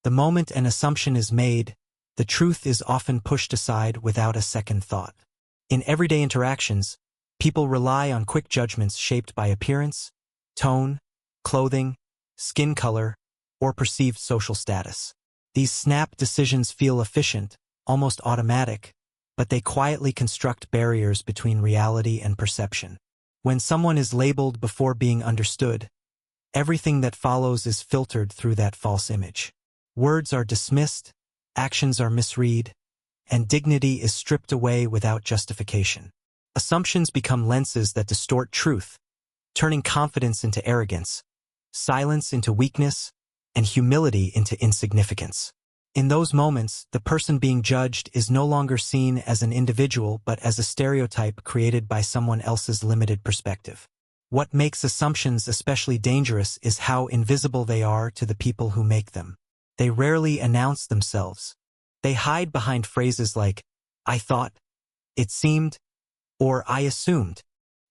The moment an assumption is made, the truth is often pushed aside without a second thought. In everyday interactions, people rely on quick judgments shaped by appearance, tone, clothing, skin color, or perceived social status. These snap decisions feel efficient, almost automatic, but they quietly construct barriers between reality and perception. When someone is labeled before being understood, everything that follows is filtered through that false image. Words are dismissed, actions are misread, and dignity is stripped away without justification. Assumptions become lenses that distort truth, turning confidence into arrogance, silence into weakness, and humility into insignificance. In those moments, the person being judged is no longer seen as an individual but as a stereotype created by someone else's limited perspective. What makes assumptions especially dangerous is how invisible they are to the people who make them. They rarely announce themselves. They hide behind phrases like, "I thought," "it seemed," or "I assumed."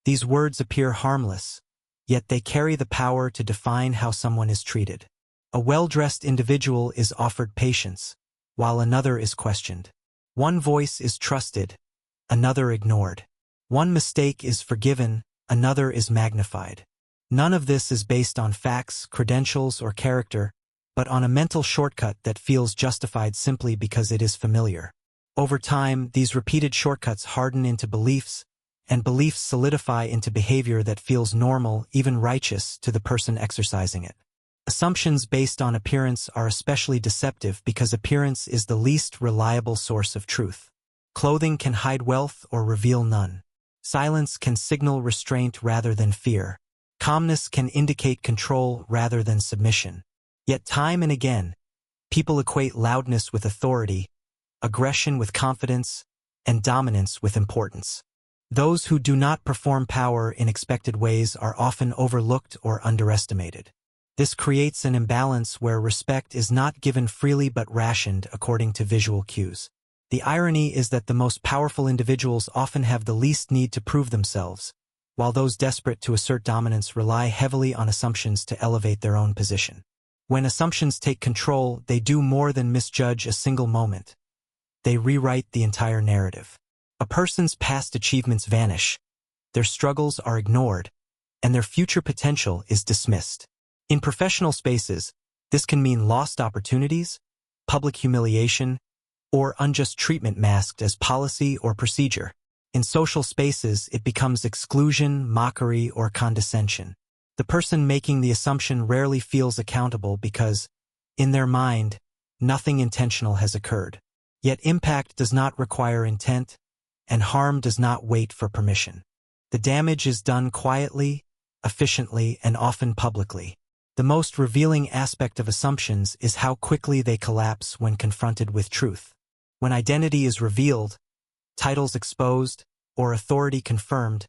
These words appear harmless, yet they carry the power to define how someone is treated. A well-dressed individual is offered patience, while another is questioned. One voice is trusted, another ignored. One mistake is forgiven, another is magnified. None of this is based on facts, credentials, or character, but on a mental shortcut that feels justified simply because it is familiar. Over time, these repeated shortcuts harden into beliefs, and beliefs solidify into behavior that feels normal, even righteous, to the person exercising it. Assumptions based on appearance are especially deceptive because appearance is the least reliable source of truth. Clothing can hide wealth or reveal none. Silence can signal restraint rather than fear. Calmness can indicate control rather than submission. Yet time and again, people equate loudness with authority, aggression with confidence, and dominance with importance. Those who do not perform power in expected ways are often overlooked or underestimated. This creates an imbalance where respect is not given freely but rationed according to visual cues. The irony is that the most powerful individuals often have the least need to prove themselves, while those desperate to assert dominance rely heavily on assumptions to elevate their own position. When assumptions take control, they do more than misjudge a single moment. They rewrite the entire narrative. A person's past achievements vanish, their struggles are ignored, and their future potential is dismissed. In professional spaces, this can mean lost opportunities, public humiliation, or unjust treatment masked as policy or procedure. In social spaces, it becomes exclusion, mockery, or condescension. The person making the assumption rarely feels accountable because, in their mind, nothing intentional has occurred. Yet impact does not require intent, and harm does not wait for permission. The damage is done quietly, efficiently, and often publicly. The most revealing aspect of assumptions is how quickly they collapse when confronted with truth. When identity is revealed, titles exposed, or authority confirmed,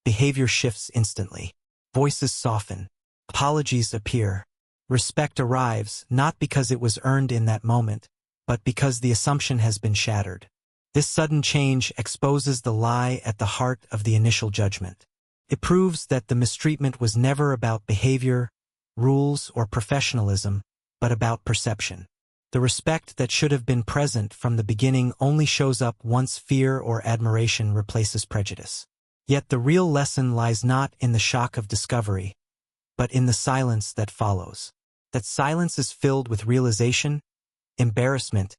behavior shifts instantly. Voices soften, apologies appear, respect arrives not because it was earned in that moment, but because the assumption has been shattered. This sudden change exposes the lie at the heart of the initial judgment. It proves that the mistreatment was never about behavior, rules, or professionalism, but about perception. The respect that should have been present from the beginning only shows up once fear or admiration replaces prejudice. Yet the real lesson lies not in the shock of discovery, but in the silence that follows. That silence is filled with realization, embarrassment,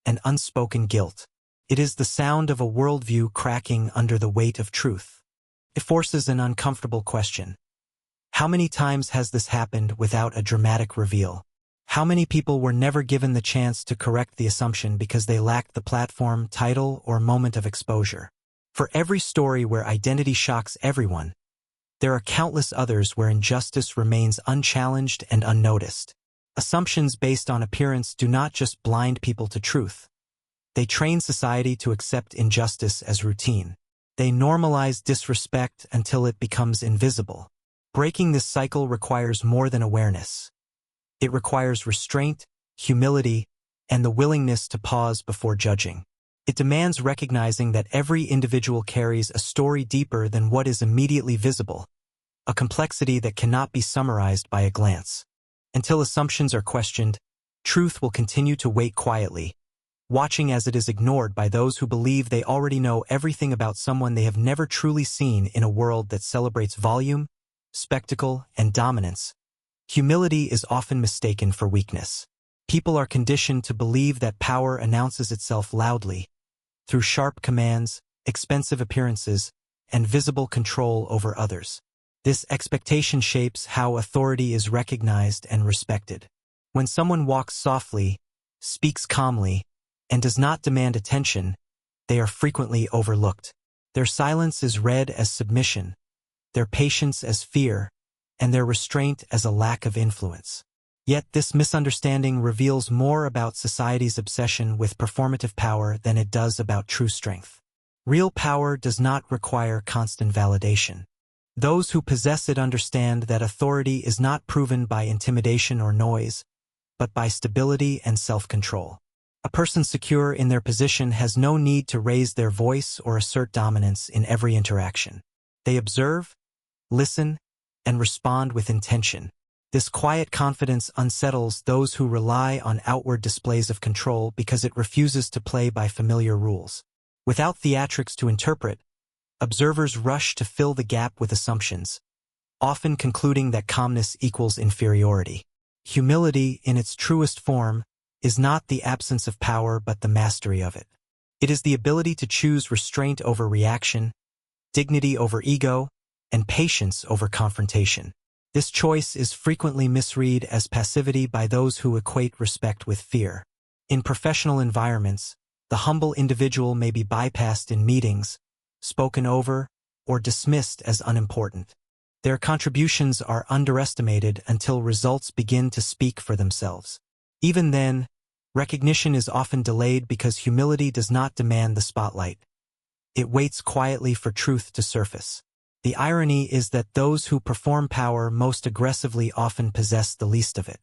and unspoken guilt. It is the sound of a worldview cracking under the weight of truth. It forces an uncomfortable question. How many times has this happened without a dramatic reveal? How many people were never given the chance to correct the assumption because they lacked the platform, title, or moment of exposure? For every story where identity shocks everyone, there are countless others where injustice remains unchallenged and unnoticed. Assumptions based on appearance do not just blind people to truth. They train society to accept injustice as routine. They normalize disrespect until it becomes invisible. Breaking this cycle requires more than awareness. It requires restraint, humility, and the willingness to pause before judging. It demands recognizing that every individual carries a story deeper than what is immediately visible, a complexity that cannot be summarized by a glance. Until assumptions are questioned, Truth will continue to wait quietly, watching as it is ignored by those who believe they already know everything about someone they have never truly seen. In a world that celebrates volume, spectacle, and dominance, humility is often mistaken for weakness. People are conditioned to believe that power announces itself loudly, through sharp commands, expensive appearances, and visible control over others. This expectation shapes how authority is recognized and respected. When someone walks softly, speaks calmly, and does not demand attention, they are frequently overlooked. Their silence is read as submission, their patience as fear, and their restraint as a lack of influence. Yet this misunderstanding reveals more about society's obsession with performative power than it does about true strength. Real power does not require constant validation. Those who possess it understand that authority is not proven by intimidation or noise, but by stability and self-control. A person secure in their position has no need to raise their voice or assert dominance in every interaction. They observe, listen, and respond with intention. This quiet confidence unsettles those who rely on outward displays of control because it refuses to play by familiar rules. Without theatrics to interpret, observers rush to fill the gap with assumptions, often concluding that calmness equals inferiority. Humility, in its truest form, is not the absence of power but the mastery of it. It is the ability to choose restraint over reaction, dignity over ego, and patience over confrontation. This choice is frequently misread as passivity by those who equate respect with fear. In professional environments, the humble individual may be bypassed in meetings, spoken over, or dismissed as unimportant. Their contributions are underestimated until results begin to speak for themselves. Even then, recognition is often delayed because humility does not demand the spotlight. It waits quietly for truth to surface. The irony is that those who perform power most aggressively often possess the least of it.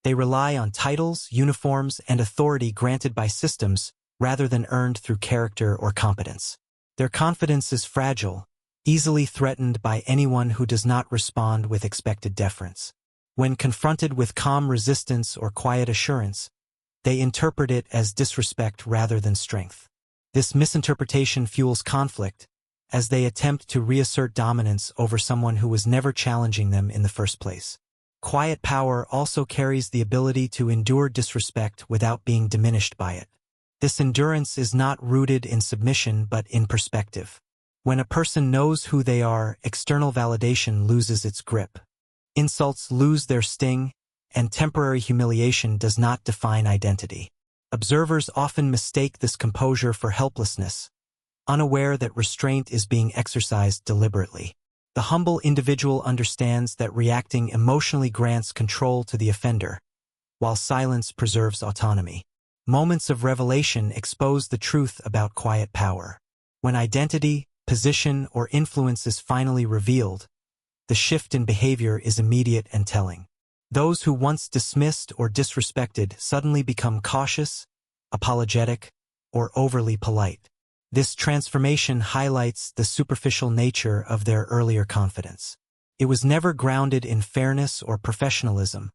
They rely on titles, uniforms, and authority granted by systems rather than earned through character or competence. Their confidence is fragile, easily threatened by anyone who does not respond with expected deference. When confronted with calm resistance or quiet assurance, they interpret it as disrespect rather than strength. This misinterpretation fuels conflict, as they attempt to reassert dominance over someone who was never challenging them in the first place. Quiet power also carries the ability to endure disrespect without being diminished by it. This endurance is not rooted in submission but in perspective. When a person knows who they are, external validation loses its grip. Insults lose their sting, and temporary humiliation does not define identity. Observers often mistake this composure for helplessness, unaware that restraint is being exercised deliberately. The humble individual understands that reacting emotionally grants control to the offender, while silence preserves autonomy. Moments of revelation expose the truth about quiet power. When identity, position, or influence is finally revealed, the shift in behavior is immediate and telling. Those who once dismissed or disrespected suddenly become cautious, apologetic, or overly polite. This transformation highlights the superficial nature of their earlier confidence. It was never grounded in fairness or professionalism,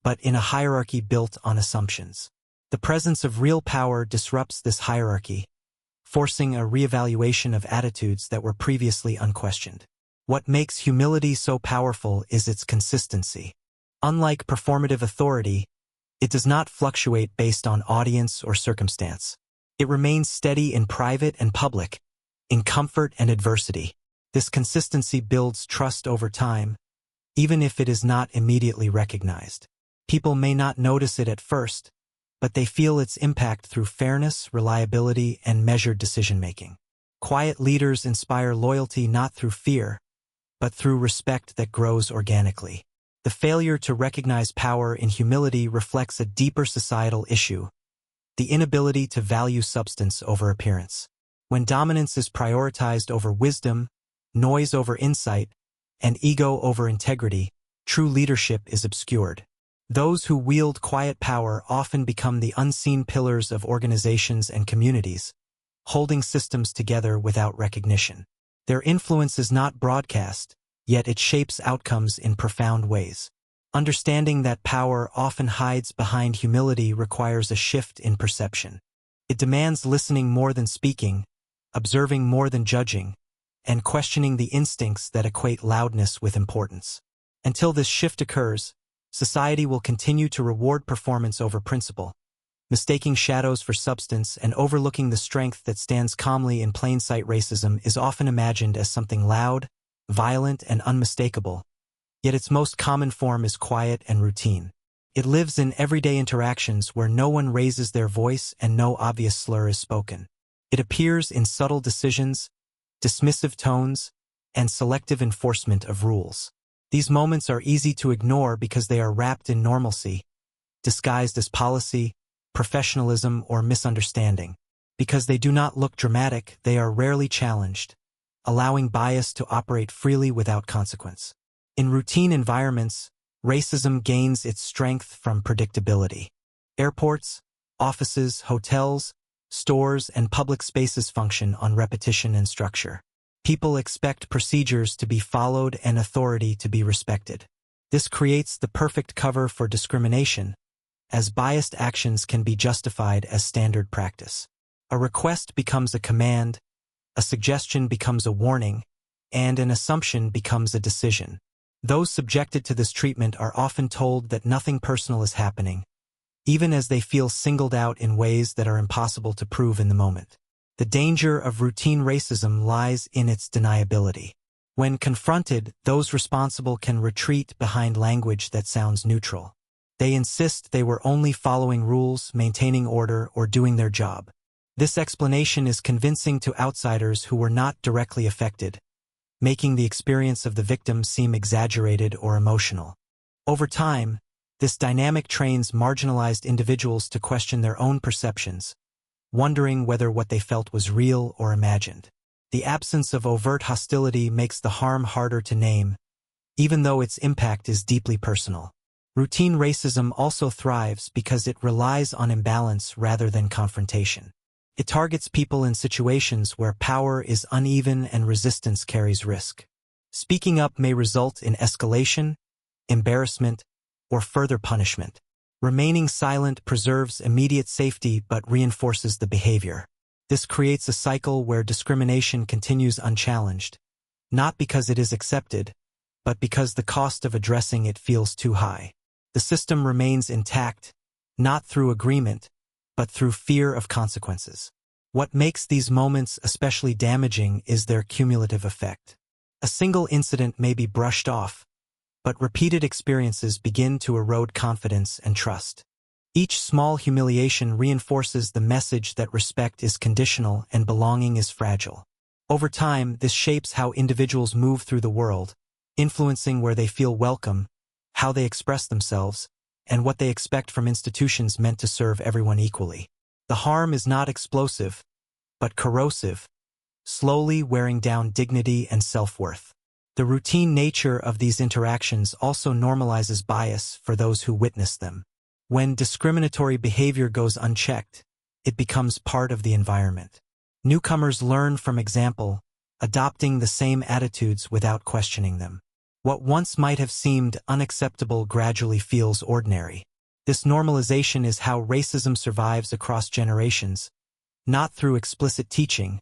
but in a hierarchy built on assumptions. The presence of real power disrupts this hierarchy, forcing a reevaluation of attitudes that were previously unquestioned. What makes humility so powerful is its consistency. Unlike performative authority, it does not fluctuate based on audience or circumstance. It remains steady in private and public, in comfort and adversity. This consistency builds trust over time, even if it is not immediately recognized. People may not notice it at first, but they feel its impact through fairness, reliability, and measured decision-making. Quiet leaders inspire loyalty not through fear, but through respect that grows organically. The failure to recognize power in humility reflects a deeper societal issue: the inability to value substance over appearance. When dominance is prioritized over wisdom, noise over insight, and ego over integrity, true leadership is obscured. Those who wield quiet power often become the unseen pillars of organizations and communities, holding systems together without recognition. Their influence is not broadcast, yet it shapes outcomes in profound ways. Understanding that power often hides behind humility requires a shift in perception. It demands listening more than speaking, observing more than judging, and questioning the instincts that equate loudness with importance. Until this shift occurs, society will continue to reward performance over principle, mistaking shadows for substance and overlooking the strength that stands calmly in plain sight. Racism is often imagined as something loud, violent, and unmistakable, yet its most common form is quiet and routine. It lives in everyday interactions where no one raises their voice and no obvious slur is spoken. It appears in subtle decisions, dismissive tones, and selective enforcement of rules. These moments are easy to ignore because they are wrapped in normalcy, disguised as policy, professionalism, or misunderstanding. Because they do not look dramatic, they are rarely challenged, allowing bias to operate freely without consequence. In routine environments, racism gains its strength from predictability. Airports, offices, hotels, stores, and public spaces function on repetition and structure. People expect procedures to be followed and authority to be respected. This creates the perfect cover for discrimination, as biased actions can be justified as standard practice. A request becomes a command, a suggestion becomes a warning, and an assumption becomes a decision. Those subjected to this treatment are often told that nothing personal is happening, even as they feel singled out in ways that are impossible to prove in the moment. The danger of routine racism lies in its deniability. When confronted, those responsible can retreat behind language that sounds neutral. They insist they were only following rules, maintaining order, or doing their job. This explanation is convincing to outsiders who were not directly affected, making the experience of the victim seem exaggerated or emotional. Over time, this dynamic trains marginalized individuals to question their own perceptions, wondering whether what they felt was real or imagined. The absence of overt hostility makes the harm harder to name, even though its impact is deeply personal. Routine racism also thrives because it relies on imbalance rather than confrontation. It targets people in situations where power is uneven and resistance carries risk. Speaking up may result in escalation, embarrassment, or further punishment. Remaining silent preserves immediate safety but reinforces the behavior. This creates a cycle where discrimination continues unchallenged, not because it is accepted, but because the cost of addressing it feels too high. The system remains intact, not through agreement, but through fear of consequences. What makes these moments especially damaging is their cumulative effect. A single incident may be brushed off, but repeated experiences begin to erode confidence and trust. Each small humiliation reinforces the message that respect is conditional and belonging is fragile. Over time, this shapes how individuals move through the world, influencing where they feel welcome, how they express themselves, and what they expect from institutions meant to serve everyone equally. The harm is not explosive, but corrosive, slowly wearing down dignity and self-worth. The routine nature of these interactions also normalizes bias for those who witness them. When discriminatory behavior goes unchecked, it becomes part of the environment. Newcomers learn from example, adopting the same attitudes without questioning them. What once might have seemed unacceptable gradually feels ordinary. This normalization is how racism survives across generations, not through explicit teaching,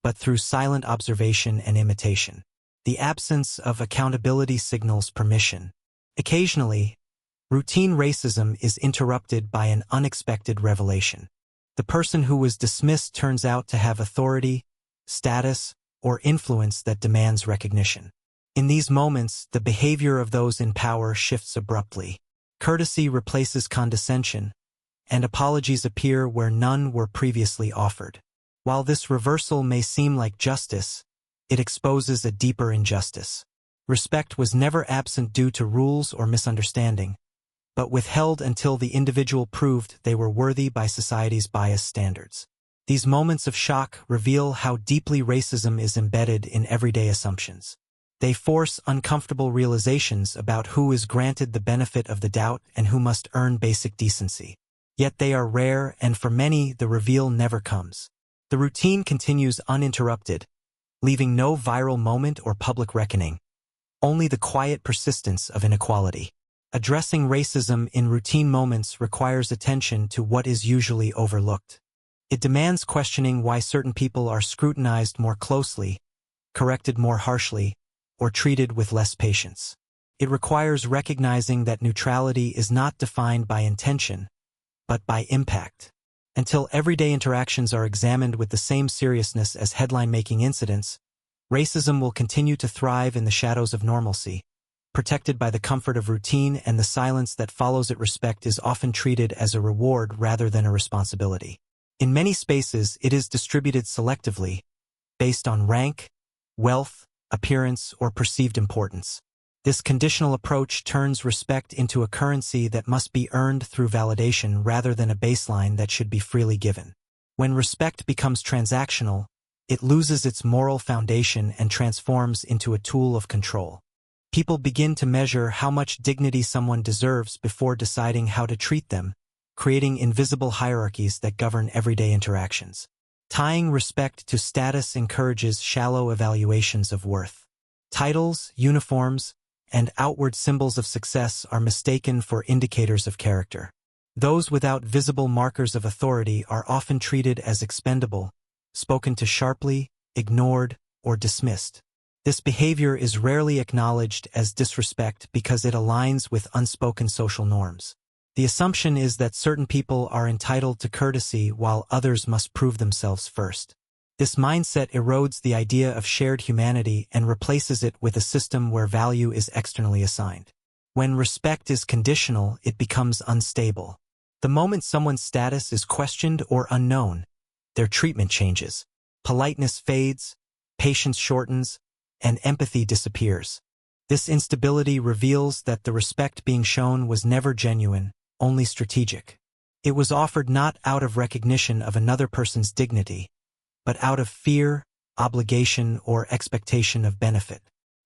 but through silent observation and imitation. The absence of accountability signals permission. Occasionally, routine racism is interrupted by an unexpected revelation. The person who was dismissed turns out to have authority, status, or influence that demands recognition. In these moments, the behavior of those in power shifts abruptly. Courtesy replaces condescension, and apologies appear where none were previously offered. While this reversal may seem like justice, it exposes a deeper injustice. Respect was never absent due to rules or misunderstanding, but withheld until the individual proved they were worthy by society's biased standards. These moments of shock reveal how deeply racism is embedded in everyday assumptions. They force uncomfortable realizations about who is granted the benefit of the doubt and who must earn basic decency. Yet they are rare, and for many, the reveal never comes. The routine continues uninterrupted, leaving no viral moment or public reckoning, only the quiet persistence of inequality. Addressing racism in routine moments requires attention to what is usually overlooked. It demands questioning why certain people are scrutinized more closely, corrected more harshly, or treated with less patience. It requires recognizing that neutrality is not defined by intention, but by impact. Until everyday interactions are examined with the same seriousness as headline-making incidents, racism will continue to thrive in the shadows of normalcy, protected by the comfort of routine, and the silence that follows it. Respect is often treated as a reward rather than a responsibility. In many spaces, it is distributed selectively, based on rank, wealth, appearance, or perceived importance. This conditional approach turns respect into a currency that must be earned through validation rather than a baseline that should be freely given. When respect becomes transactional, it loses its moral foundation and transforms into a tool of control. People begin to measure how much dignity someone deserves before deciding how to treat them, creating invisible hierarchies that govern everyday interactions. Tying respect to status encourages shallow evaluations of worth. Titles, uniforms, and outward symbols of success are mistaken for indicators of character. Those without visible markers of authority are often treated as expendable, spoken to sharply, ignored, or dismissed. This behavior is rarely acknowledged as disrespect because it aligns with unspoken social norms. The assumption is that certain people are entitled to courtesy while others must prove themselves first. This mindset erodes the idea of shared humanity and replaces it with a system where value is externally assigned. When respect is conditional, it becomes unstable. The moment someone's status is questioned or unknown, their treatment changes. Politeness fades, patience shortens, and empathy disappears. This instability reveals that the respect being shown was never genuine, only strategic. It was offered not out of recognition of another person's dignity, but out of fear, obligation, or expectation of benefit.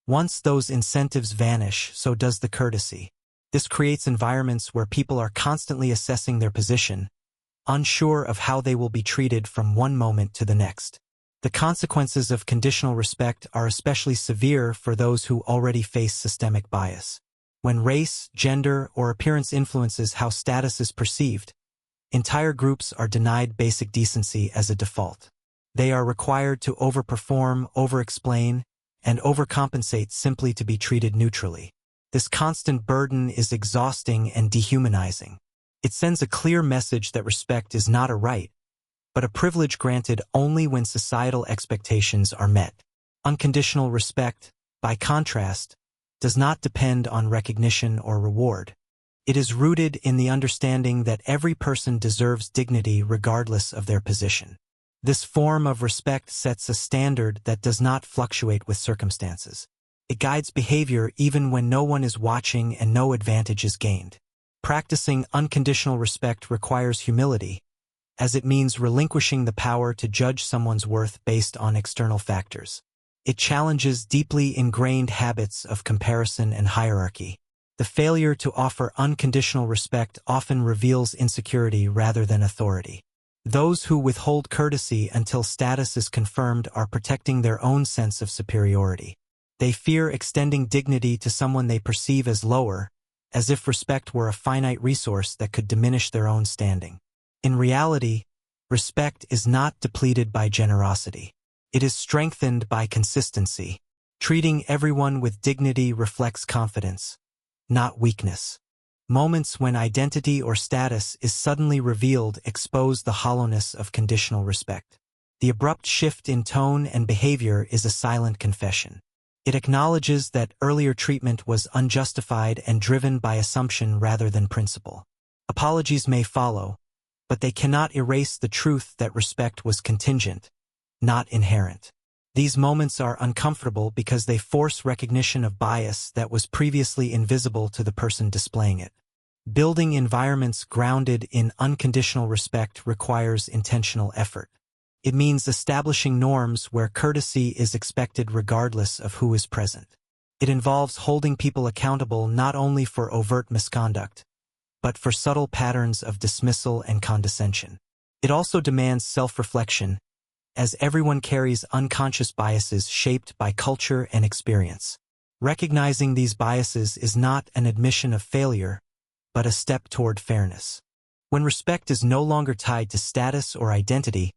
Once those incentives vanish, so does the courtesy. This creates environments where people are constantly assessing their position, unsure of how they will be treated from one moment to the next. The consequences of conditional respect are especially severe for those who already face systemic bias. When race, gender, or appearance influences how status is perceived, entire groups are denied basic decency as a default. They are required to overperform, overexplain, and overcompensate simply to be treated neutrally. This constant burden is exhausting and dehumanizing. It sends a clear message that respect is not a right, but a privilege granted only when societal expectations are met. Unconditional respect, by contrast, does not depend on recognition or reward. It is rooted in the understanding that every person deserves dignity regardless of their position. This form of respect sets a standard that does not fluctuate with circumstances. It guides behavior even when no one is watching and no advantage is gained. Practicing unconditional respect requires humility, as it means relinquishing the power to judge someone's worth based on external factors. It challenges deeply ingrained habits of comparison and hierarchy. The failure to offer unconditional respect often reveals insecurity rather than authority. Those who withhold courtesy until status is confirmed are protecting their own sense of superiority. They fear extending dignity to someone they perceive as lower, as if respect were a finite resource that could diminish their own standing. In reality, respect is not depleted by generosity. It is strengthened by consistency. Treating everyone with dignity reflects confidence, not weakness. Moments when identity or status is suddenly revealed expose the hollowness of conditional respect. The abrupt shift in tone and behavior is a silent confession. It acknowledges that earlier treatment was unjustified and driven by assumption rather than principle. Apologies may follow, but they cannot erase the truth that respect was contingent, not inherent. These moments are uncomfortable because they force recognition of bias that was previously invisible to the person displaying it. Building environments grounded in unconditional respect requires intentional effort. It means establishing norms where courtesy is expected regardless of who is present. It involves holding people accountable not only for overt misconduct, but for subtle patterns of dismissal and condescension. It also demands self-reflection, as everyone carries unconscious biases shaped by culture and experience. Recognizing these biases is not an admission of failure, but a step toward fairness. When respect is no longer tied to status or identity,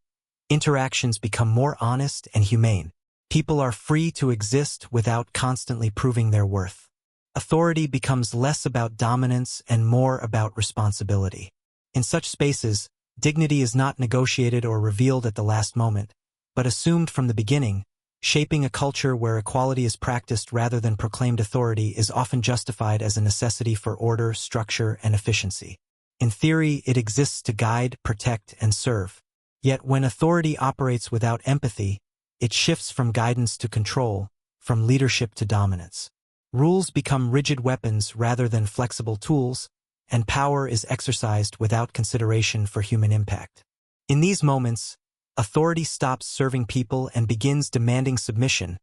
interactions become more honest and humane. People are free to exist without constantly proving their worth. Authority becomes less about dominance and more about responsibility. In such spaces, dignity is not negotiated or revealed at the last moment, but assumed from the beginning. Shaping a culture where equality is practiced rather than proclaimed authority is often justified as a necessity for order, structure, and efficiency. In theory, it exists to guide, protect, and serve. Yet when authority operates without empathy, it shifts from guidance to control, from leadership to dominance. Rules become rigid weapons rather than flexible tools, and power is exercised without consideration for human impact. In these moments, authority stops serving people and begins demanding submission,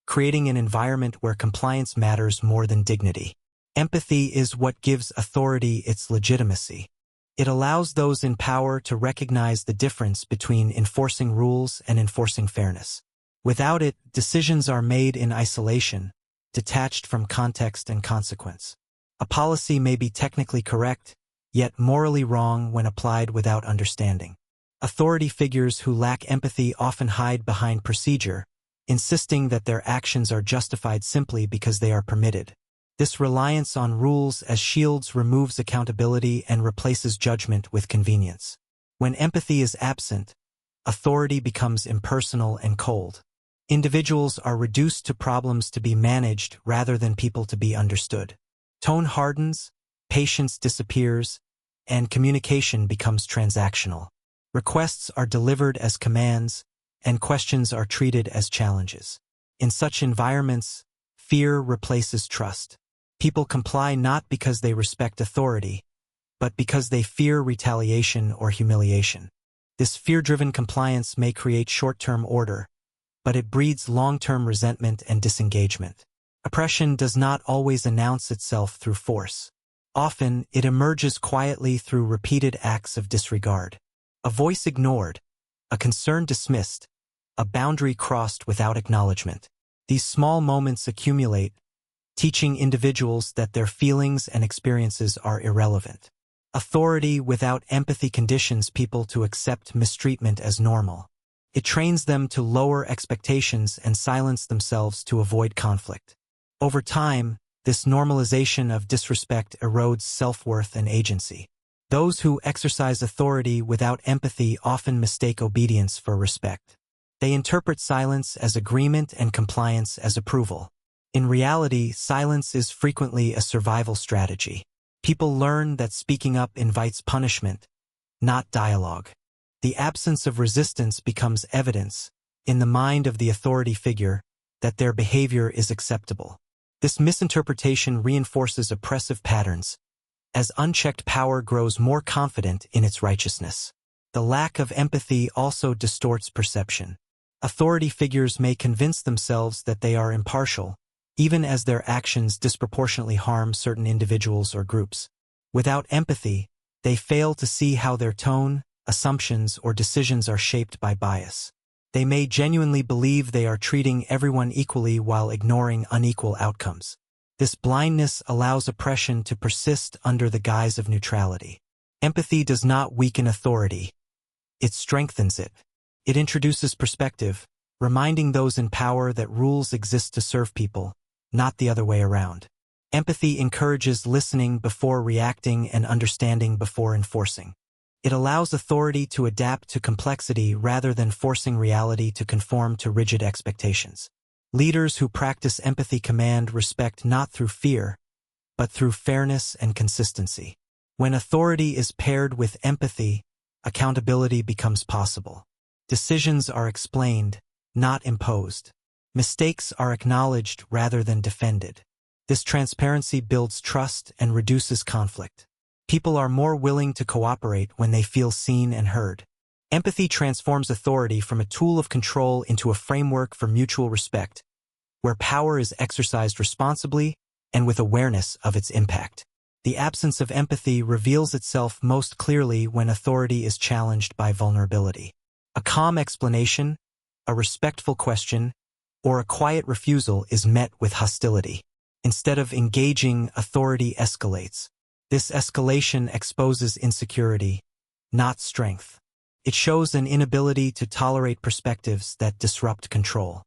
creating an environment where compliance matters more than dignity. Empathy is what gives authority its legitimacy. It allows those in power to recognize the difference between enforcing rules and enforcing fairness. Without it, decisions are made in isolation, detached from context and consequence. A policy may be technically correct, yet morally wrong when applied without understanding. Authority figures who lack empathy often hide behind procedure, insisting that their actions are justified simply because they are permitted. This reliance on rules as shields removes accountability and replaces judgment with convenience. When empathy is absent, authority becomes impersonal and cold. Individuals are reduced to problems to be managed rather than people to be understood. Tone hardens, patience disappears, and communication becomes transactional. Requests are delivered as commands, and questions are treated as challenges. In such environments, fear replaces trust. People comply not because they respect authority, but because they fear retaliation or humiliation. This fear-driven compliance may create short-term order, but it breeds long-term resentment and disengagement. Oppression does not always announce itself through force. Often, it emerges quietly through repeated acts of disregard. A voice ignored, a concern dismissed, a boundary crossed without acknowledgement. These small moments accumulate, teaching individuals that their feelings and experiences are irrelevant. Authority without empathy conditions people to accept mistreatment as normal. It trains them to lower expectations and silence themselves to avoid conflict. Over time, this normalization of disrespect erodes self-worth and agency. Those who exercise authority without empathy often mistake obedience for respect. They interpret silence as agreement and compliance as approval. In reality, silence is frequently a survival strategy. People learn that speaking up invites punishment, not dialogue. The absence of resistance becomes evidence, in the mind of the authority figure, that their behavior is acceptable. This misinterpretation reinforces oppressive patterns, as unchecked power grows more confident in its righteousness. The lack of empathy also distorts perception. Authority figures may convince themselves that they are impartial, even as their actions disproportionately harm certain individuals or groups. Without empathy, they fail to see how their tone, assumptions, or decisions are shaped by bias. They may genuinely believe they are treating everyone equally while ignoring unequal outcomes. This blindness allows oppression to persist under the guise of neutrality. Empathy does not weaken authority. It strengthens it. It introduces perspective, reminding those in power that rules exist to serve people, not the other way around. Empathy encourages listening before reacting and understanding before enforcing. It allows authority to adapt to complexity rather than forcing reality to conform to rigid expectations. Leaders who practice empathy command respect not through fear, but through fairness and consistency. When authority is paired with empathy, accountability becomes possible. Decisions are explained, not imposed. Mistakes are acknowledged rather than defended. This transparency builds trust and reduces conflict. People are more willing to cooperate when they feel seen and heard. Empathy transforms authority from a tool of control into a framework for mutual respect, where power is exercised responsibly and with awareness of its impact. The absence of empathy reveals itself most clearly when authority is challenged by vulnerability. A calm explanation, a respectful question, or a quiet refusal is met with hostility. Instead of engaging, authority escalates. This escalation exposes insecurity, not strength. It shows an inability to tolerate perspectives that disrupt control.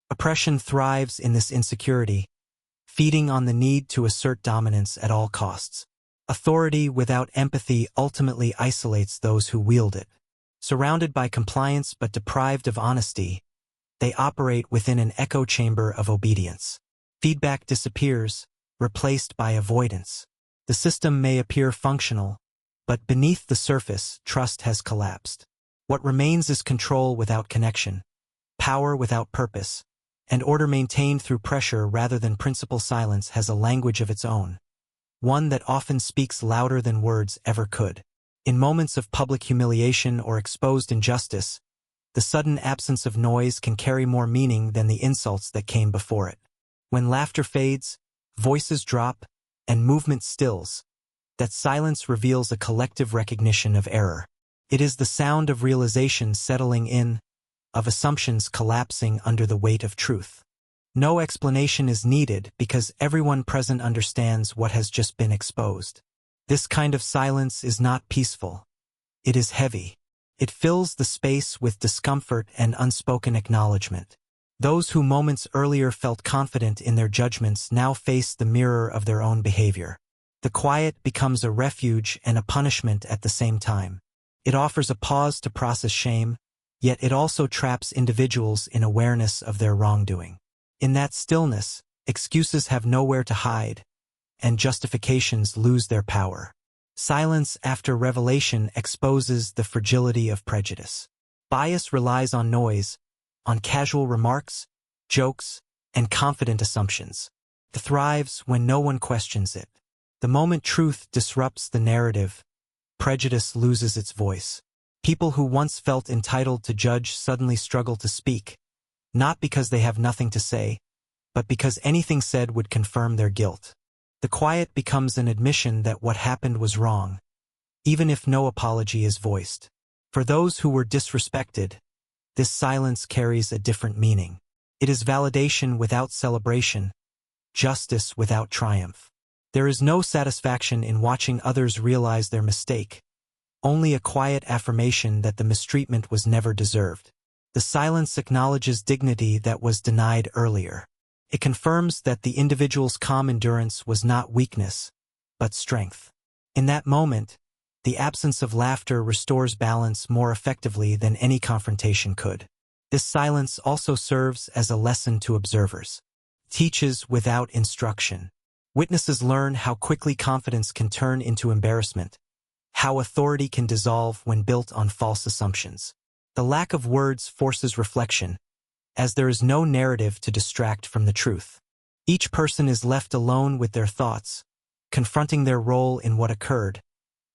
Oppression thrives in this insecurity, feeding on the need to assert dominance at all costs. Authority without empathy ultimately isolates those who wield it. Surrounded by compliance but deprived of honesty, they operate within an echo chamber of obedience. Feedback disappears, replaced by avoidance. The system may appear functional, but beneath the surface, trust has collapsed. What remains is control without connection, power without purpose, and order maintained through pressure rather than principle. Silence has a language of its own, one that often speaks louder than words ever could. In moments of public humiliation or exposed injustice, the sudden absence of noise can carry more meaning than the insults that came before it. When laughter fades, voices drop, and movement stills, that silence reveals a collective recognition of error. It is the sound of realization settling in, of assumptions collapsing under the weight of truth. No explanation is needed because everyone present understands what has just been exposed. This kind of silence is not peaceful. It is heavy. It fills the space with discomfort and unspoken acknowledgement. Those who moments earlier felt confident in their judgments now face the mirror of their own behavior. The quiet becomes a refuge and a punishment at the same time. It offers a pause to process shame, yet it also traps individuals in awareness of their wrongdoing. In that stillness, excuses have nowhere to hide, and justifications lose their power. Silence after revelation exposes the fragility of prejudice. Bias relies on noise, on casual remarks, jokes, and confident assumptions. It thrives when no one questions it. The moment truth disrupts the narrative, prejudice loses its voice. People who once felt entitled to judge suddenly struggle to speak, not because they have nothing to say, but because anything said would confirm their guilt. The quiet becomes an admission that what happened was wrong, even if no apology is voiced. For those who were disrespected, this silence carries a different meaning. It is validation without celebration, justice without triumph. There is no satisfaction in watching others realize their mistake, only a quiet affirmation that the mistreatment was never deserved. The silence acknowledges dignity that was denied earlier. It confirms that the individual's calm endurance was not weakness, but strength. In that moment, the absence of laughter restores balance more effectively than any confrontation could. This silence also serves as a lesson to observers. Teaches without instruction. Witnesses learn how quickly confidence can turn into embarrassment, how authority can dissolve when built on false assumptions. The lack of words forces reflection, as there is no narrative to distract from the truth. Each person is left alone with their thoughts, confronting their role in what occurred,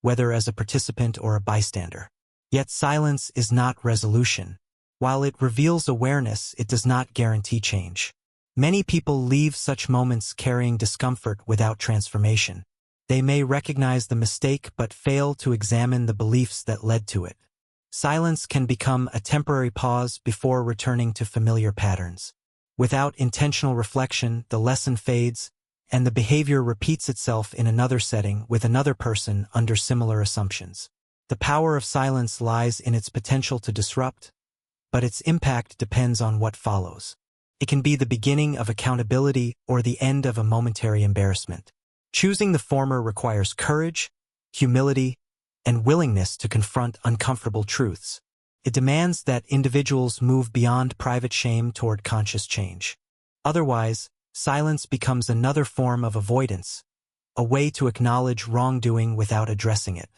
whether as a participant or a bystander. Yet silence is not resolution. While it reveals awareness, it does not guarantee change. Many people leave such moments carrying discomfort without transformation. They may recognize the mistake but fail to examine the beliefs that led to it. Silence can become a temporary pause before returning to familiar patterns. Without intentional reflection, the lesson fades, and the behavior repeats itself in another setting with another person under similar assumptions. The power of silence lies in its potential to disrupt, but its impact depends on what follows. It can be the beginning of accountability or the end of a momentary embarrassment. Choosing the former requires courage, humility, and willingness to confront uncomfortable truths. It demands that individuals move beyond private shame toward conscious change. Otherwise, silence becomes another form of avoidance, a way to acknowledge wrongdoing without addressing it.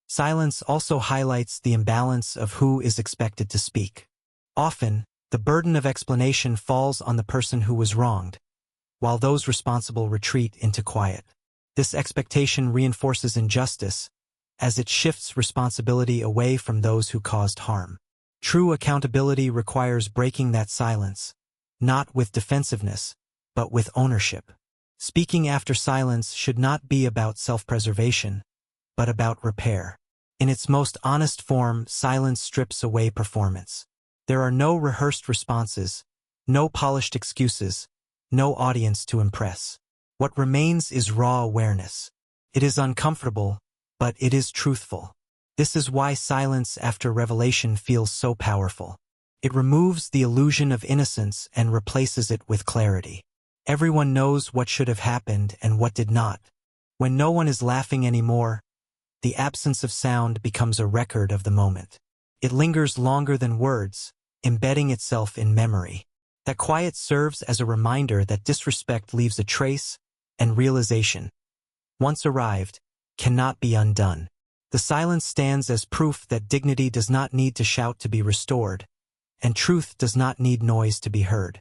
Silence also highlights the imbalance of who is expected to speak. Often, the burden of explanation falls on the person who was wronged, while those responsible retreat into quiet. This expectation reinforces injustice, as it shifts responsibility away from those who caused harm. True accountability requires breaking that silence, not with defensiveness, but with ownership. Speaking after silence should not be about self-preservation, but about repair. In its most honest form, silence strips away performance. There are no rehearsed responses, No polished excuses, no audience to impress. What remains is raw awareness. It is uncomfortable, but it is truthful. This is why silence after revelation feels so powerful. It removes the illusion of innocence and replaces it with clarity. Everyone knows what should have happened and what did not. When no one is laughing anymore, the absence of sound becomes a record of the moment. It lingers longer than words, embedding itself in memory. That quiet serves as a reminder that disrespect leaves a trace, and realization, once arrived, cannot be undone. The silence stands as proof that dignity does not need to shout to be restored, and truth does not need noise to be heard.